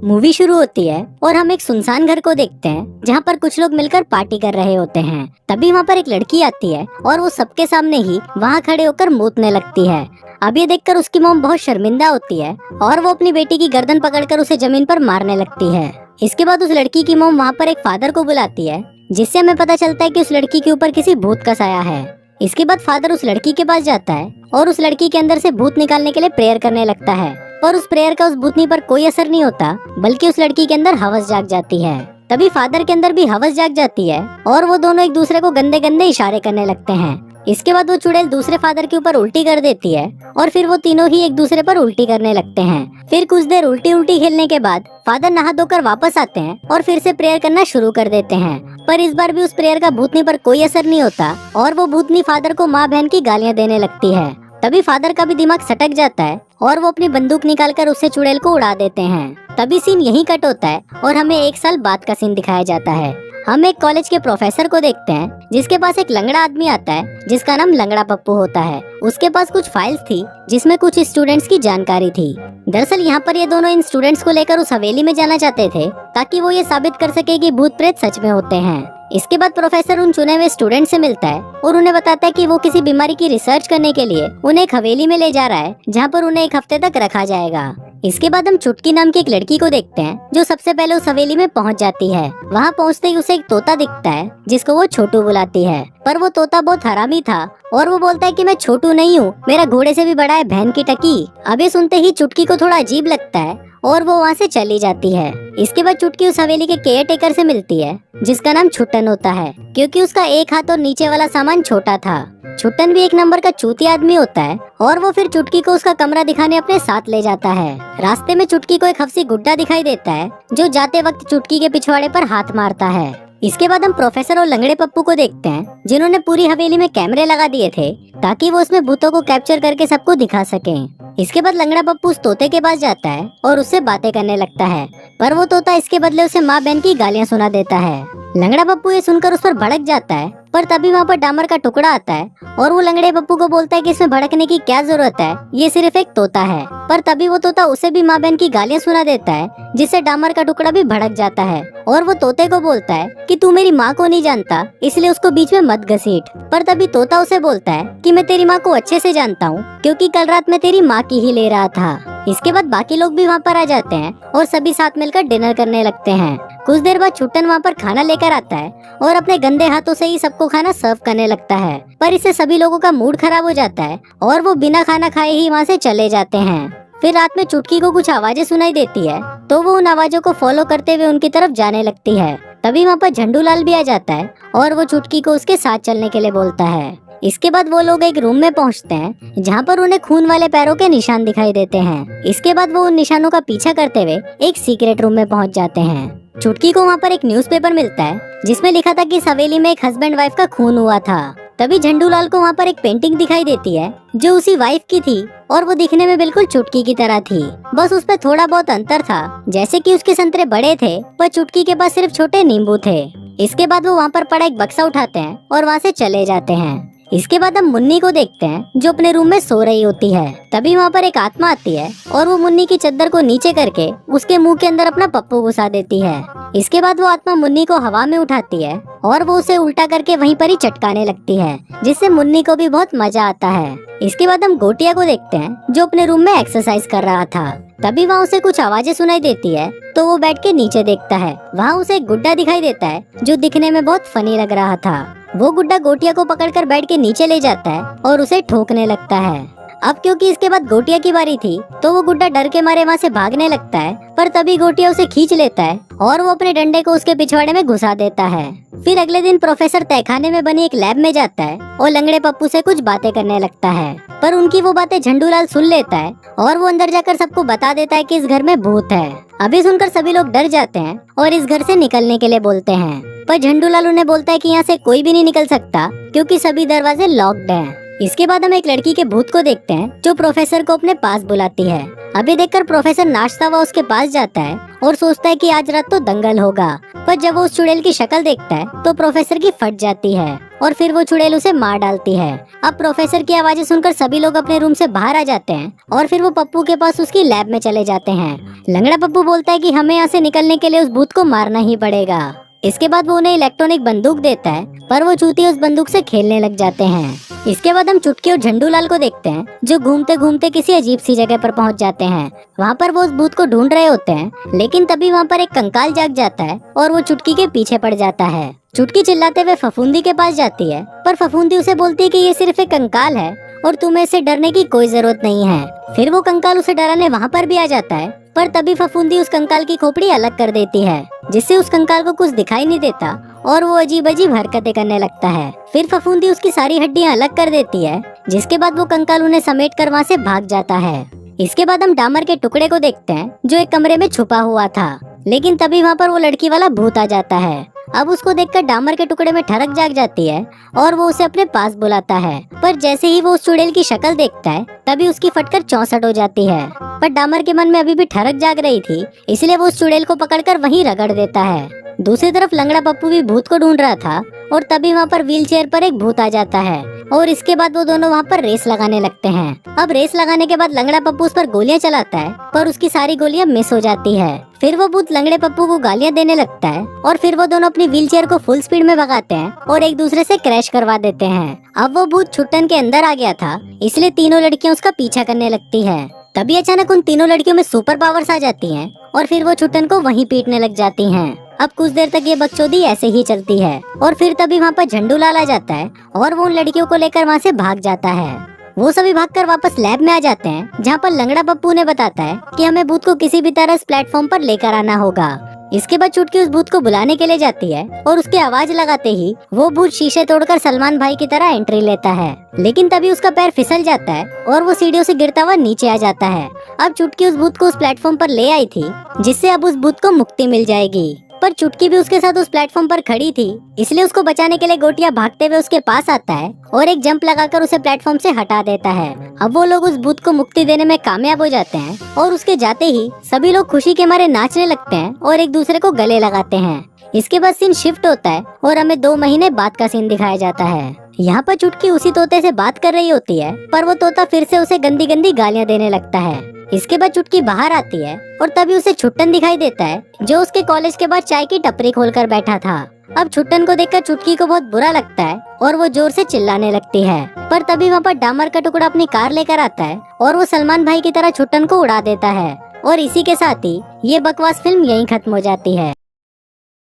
Movie शुरू होती है और हम एक सुनसान घर को देखते हैं जहाँ पर कुछ लोग मिलकर पार्टी कर रहे होते हैं। तभी वहाँ पर एक लड़की आती है और वो सबके सामने ही वहाँ खड़े होकर मूतने लगती है। अब ये देखकर उसकी मॉम बहुत शर्मिंदा होती है और वो अपनी बेटी की गर्दन पकड़कर उसे जमीन पर मारने लगती है। इसके बाद उस लड़की की मॉम वहाँ पर एक फादर को बुलाती है, जिससे हमें पता चलता है कि उस लड़की के ऊपर किसी भूत का साया है। इसके बाद फादर उस लड़की के पास जाता है और उस लड़की के अंदर से भूत निकालने के लिए प्रेयर करने लगता है, पर उस प्रेयर का उस भूतनी पर कोई असर नहीं होता, बल्कि उस लड़की के अंदर हवस जाग जाती है। तभी फादर के अंदर भी हवस जाग जाती है और वो दोनों एक दूसरे को गंदे गंदे इशारे करने लगते हैं। इसके बाद वो चुड़ैल दूसरे फादर के ऊपर उल्टी कर देती है और फिर वो तीनों ही एक दूसरे पर उल्टी करने लगते हैं। फिर कुछ देर उल्टी उल्टी खेलने के बाद फादर नहा धोकर वापस आते हैं और फिर से प्रेयर करना शुरू कर देते हैं, पर इस बार भी उस प्रेयर का भूतनी पर कोई असर नहीं होता और वो भूतनी फादर को माँ बहन की गालियाँ देने लगती है। तभी फादर का भी दिमाग सटक जाता है और वो अपनी बंदूक निकालकर उससे चुड़ैल को उड़ा देते हैं। तभी सीन यहीं कट होता है और हमें एक साल बाद का सीन दिखाया जाता है। हम एक कॉलेज के प्रोफेसर को देखते हैं जिसके पास एक लंगड़ा आदमी आता है जिसका नाम लंगड़ा पप्पू होता है। उसके पास कुछ फाइल्स थी जिसमें कुछ स्टूडेंट्स की जानकारी थी। दरअसल यहाँ पर ये दोनों इन स्टूडेंट्स को लेकर उस हवेली में जाना चाहते थे ताकि वो ये साबित कर सके कि भूत प्रेत सच में होते हैं। इसके बाद प्रोफेसर उन चुने हुए स्टूडेंट से मिलता है और उन्हें बताता है कि वो किसी बीमारी की रिसर्च करने के लिए उन्हें एक हवेली में ले जा रहा है जहाँ पर उन्हें एक हफ्ते तक रखा जाएगा। इसके बाद हम चुटकी नाम की एक लड़की को देखते हैं जो सबसे पहले उस हवेली में पहुंच जाती है। वहां पहुंचते ही उसे एक तोता दिखता है जिसको वो छोटू बुलाती है, पर वो तोता बहुत हरामी था और वो बोलता है कि मैं छोटू नहीं हूँ, मेरा घोड़े से भी बड़ा है बहन की टकी। अब ये सुनते ही चुटकी को थोड़ा अजीब लगता है और वो वहाँ से चली जाती है। इसके बाद चुटकी उस हवेली के केयर टेकर से मिलती है जिसका नाम छुट्टन होता है, क्योंकि उसका एक हाथ और नीचे वाला सामान छोटा था। छुट्टन भी एक नंबर का चूती आदमी होता है और वो फिर चुटकी को उसका कमरा दिखाने अपने साथ ले जाता है। रास्ते में चुटकी को एक हफ्सी गुड्डा दिखाई देता है जो जाते वक्त चुटकी के पिछवाड़े पर हाथ मारता है। इसके बाद हम प्रोफेसर और लंगड़े पप्पू को देखते हैं जिन्होंने पूरी हवेली में कैमरे लगा दिए थे ताकि वो उसमें भूतों को कैप्चर करके सबको दिखा सकें। इसके बाद लंगड़ा पप्पू उस तोते के पास जाता है और उससे बातें करने लगता है, पर वो तोता इसके बदले उसे माँ बहन की गालियाँ सुना देता है। लंगड़ा पप्पू ये सुनकर उस पर भड़क जाता है, पर तभी वहाँ पर डामर का टुकड़ा आता है और वो लंगड़े पप्पू को बोलता है कि इसमें भड़कने की क्या जरूरत है, ये सिर्फ एक तोता है। पर तभी वो तोता उसे भी माँ बहन की गालियाँ सुना देता है, जिससे डामर का टुकड़ा भी भड़क जाता है और वो तोते को बोलता है कि तू मेरी माँ को नहीं जानता, इसलिए उसको बीच में मत घसीट। पर तभी तोता उसे बोलता है कि मैं तेरी माँ को अच्छे से जानता हूँ, क्योंकि कल रात मैं तेरी माँ की ही ले रहा था। इसके बाद बाकी लोग भी वहाँ पर आ जाते हैं और सभी साथ मिलकर डिनर करने लगते हैं। कुछ देर बाद छुट्टन वहाँ पर खाना लेकर आता है और अपने गंदे हाथों से ही सबको खाना सर्व करने लगता है, पर इससे सभी लोगों का मूड खराब हो जाता है और वो बिना खाना खाए ही वहाँ से चले जाते हैं। फिर रात में चुटकी को कुछ आवाजें सुनाई देती है तो वो उन आवाजों को फॉलो करते हुए उनकी तरफ जाने लगती है। तभी वहाँ पर झंडूलाल भी आ जाता है और वो चुटकी को उसके साथ चलने के लिए बोलता है। इसके बाद वो लोग एक रूम में पहुंचते हैं जहाँ पर उन्हें खून वाले पैरों के निशान दिखाई देते हैं। इसके बाद वो उन निशानों का पीछा करते हुए एक सीक्रेट रूम में पहुंच जाते हैं। चुटकी को वहाँ पर एक न्यूज़पेपर मिलता है जिसमें लिखा था कि इस हवेली में एक हस्बैंड वाइफ का खून हुआ था। तभी झंडूलाल को वहाँ पर एक पेंटिंग दिखाई देती है जो उसी वाइफ की थी और वो दिखने में बिल्कुल चुटकी की तरह थी, बस उस पर थोड़ा बहुत अंतर था, जैसे कि उसके संतरे बड़े थे पर चुटकी के पास सिर्फ छोटे नींबू थे। इसके बाद वो वहाँ पर पड़ा एक बक्सा उठाते हैं और वहाँ से चले जाते हैं। इसके बाद हम मुन्नी को देखते हैं जो अपने रूम में सो रही होती है। तभी वहाँ पर एक आत्मा आती है और वो मुन्नी की चद्दर को नीचे करके उसके मुंह के अंदर अपना पप्पू घुसा देती है। इसके बाद वो आत्मा मुन्नी को हवा में उठाती है और वो उसे उल्टा करके वहीं पर ही चटकाने लगती है, जिससे मुन्नी को भी बहुत मजा आता है। इसके बाद हम गोटिया को देखते हैं जो अपने रूम में एक्सरसाइज कर रहा था। तभी वहाँ उसे कुछ आवाजें सुनाई देती है तो वो बैठ के नीचे देखता है। वहाँ उसे एक गुड्डा दिखाई देता है जो दिखने में बहुत फनी लग रहा था। वो गुड्डा गोटिया को पकड़कर बेड के नीचे ले जाता है और उसे ठोकने लगता है। अब क्योंकि इसके बाद गोटिया की बारी थी तो वो गुड्डा डर के मारे वहाँ से भागने लगता है, पर तभी गोटिया उसे खींच लेता है और वो अपने डंडे को उसके पिछवाड़े में घुसा देता है। फिर अगले दिन प्रोफेसर तहखाने में बनी एक लैब में जाता है और लंगड़े पप्पू से कुछ बातें करने लगता है, पर उनकी वो बातें झंडूलाल सुन लेता है और वो अंदर जाकर सबको बता देता है कि इस घर में भूत है। अभी सुनकर सभी लोग डर जाते हैं और इस घर से निकलने के लिए बोलते हैं, पर झंडूलाल उन्हें बोलता है कि यहाँ से कोई भी नहीं निकल सकता क्योंकि सभी दरवाजे लॉक्ड हैं। इसके बाद हम एक लड़की के भूत को देखते हैं जो प्रोफेसर को अपने पास बुलाती है। अभी देखकर प्रोफेसर नाश्ता हुआ उसके पास जाता है और सोचता है कि आज रात तो दंगल होगा, पर जब वो उस चुड़ैल की शक्ल देखता है तो प्रोफेसर की फट जाती है और फिर वो चुड़ैल उसे मार डालती है। अब प्रोफेसर की आवाजें सुनकर सभी लोग अपने रूम से बाहर आ जाते हैं और फिर वो पप्पू के पास उसकी लैब में चले जाते हैं। लंगड़ा पप्पू बोलता है कि हमें यहाँ से निकलने के लिए उस भूत को मारना ही पड़ेगा। इसके बाद वो उन्हें इलेक्ट्रॉनिक बंदूक देता है, पर वो चूतिया उस बंदूक से खेलने लग जाते हैं। इसके बाद हम चुटकी और झंडूलाल को देखते हैं, जो घूमते घूमते किसी अजीब सी जगह पर पहुंच जाते हैं। वहाँ पर वो उस भूत को ढूंढ रहे होते हैं, लेकिन तभी वहाँ पर एक कंकाल जाग जाता है और वो चुटकी के पीछे पड़ जाता है। चुटकी चिल्लाते हुए फफूंदी के पास जाती है, पर फफूंदी उसे बोलती है कि ये सिर्फ एक कंकाल है और तुम्हें इससे डरने की कोई जरूरत नहीं है। फिर वो कंकाल उसे डराने वहाँ पर भी आ जाता है, पर तभी फफूंदी उस कंकाल की खोपड़ी अलग कर देती है, जिससे उस कंकाल को कुछ दिखाई नहीं देता और वो अजीब अजीब हरकतें करने लगता है। फिर फफूंदी उसकी सारी हड्डियां अलग कर देती है, जिसके बाद वो कंकाल उन्हें समेट कर वहाँ से भाग जाता है। इसके बाद हम डामर के टुकड़े को देखते हैं, जो एक कमरे में छुपा हुआ था, लेकिन तभी वहाँ पर वो लड़की वाला भूत आ जाता है। अब उसको देखकर डामर के टुकड़े में ठरक जाग जाती है और वो उसे अपने पास बुलाता है, पर जैसे ही वो उस चुड़ैल की शक्ल देखता है तभी उसकी फटकर चौसठ हो जाती है। पर डामर के मन में अभी भी ठरक जाग रही थी, इसलिए वो उस चुड़ैल को पकड़कर वहीं रगड़ देता है। दूसरी तरफ लंगड़ा पप्पू भी भूत को ढूंढ रहा था और तभी वहाँ पर व्हीलचेयर पर एक भूत आ जाता है और इसके बाद वो दोनों वहाँ पर रेस लगाने लगते हैं। अब रेस लगाने के बाद लंगड़ा पप्पू उस पर गोलियां चलाता है, पर उसकी सारी गोलियां मिस हो जाती है। फिर वो भूत लंगड़े पप्पू को गालियां देने लगता है और फिर वो दोनों अपनी व्हीलचेयर को फुल स्पीड में भगाते हैं और एक दूसरे से क्रैश करवा देते हैं। अब वो भूत छुट्टन के अंदर आ गया था, इसलिए तीनों लड़कियां उसका पीछा करने लगती है। तभी अचानक उन तीनों लड़कियों में सुपर पावर्स आ जाती हैं और फिर वो छुट्टन को वहीं पीटने लग जाती हैं। अब कुछ देर तक ये बकचोदी ऐसे ही चलती है और फिर तभी वहाँ पर झंडूलाल आ जाता है और वो उन लड़कियों को लेकर वहाँ से भाग जाता है। वो सभी भागकर वापस लैब में आ जाते हैं, जहाँ पर लंगड़ा पप्पू ने बताता है कि हमें भूत को किसी भी तरह इस प्लेटफॉर्म पर लेकर आना होगा। इसके बाद चुटकी उस भूत को बुलाने के लिए जाती है और उसकी आवाज लगाते ही वो भूत शीशे तोड़कर सलमान भाई की तरह एंट्री लेता है, लेकिन तभी उसका पैर फिसल जाता है और वो सीढ़ियों से गिरता हुआ नीचे आ जाता है। अब चुटकी उस भूत को उस प्लेटफॉर्म पर ले आई थी, जिससे अब उस भूत को मुक्ति मिल जाएगी, पर चुटकी भी उसके साथ उस प्लेटफॉर्म पर खड़ी थी, इसलिए उसको बचाने के लिए गोटिया भागते हुए उसके पास आता है और एक जंप लगाकर उसे प्लेटफॉर्म से हटा देता है। अब वो लोग उस भूत को मुक्ति देने में कामयाब हो जाते हैं और उसके जाते ही सभी लोग खुशी के मारे नाचने लगते हैं और एक दूसरे को गले लगाते हैं। इसके बाद सीन शिफ्ट होता है और हमें 2 महीने बाद का सीन दिखाया जाता है। यहाँ पर चुटकी उसी तोते से बात कर रही होती है, पर वो तोता फिर से उसे गंदी गंदी गालियाँ देने लगता है। इसके बाद चुटकी बाहर आती है और तभी उसे छुट्टन दिखाई देता है, जो उसके कॉलेज के बाद चाय की टपरी खोलकर बैठा था। अब छुट्टन को देखकर चुटकी को बहुत बुरा लगता है और वो जोर से चिल्लाने लगती है, पर तभी वहाँ पर डामर का टुकड़ा अपनी कार लेकर आता है और वो सलमान भाई की तरह छुट्टन को उड़ा देता है और इसी के साथ ही ये बकवास फिल्म यहीं खत्म हो जाती है।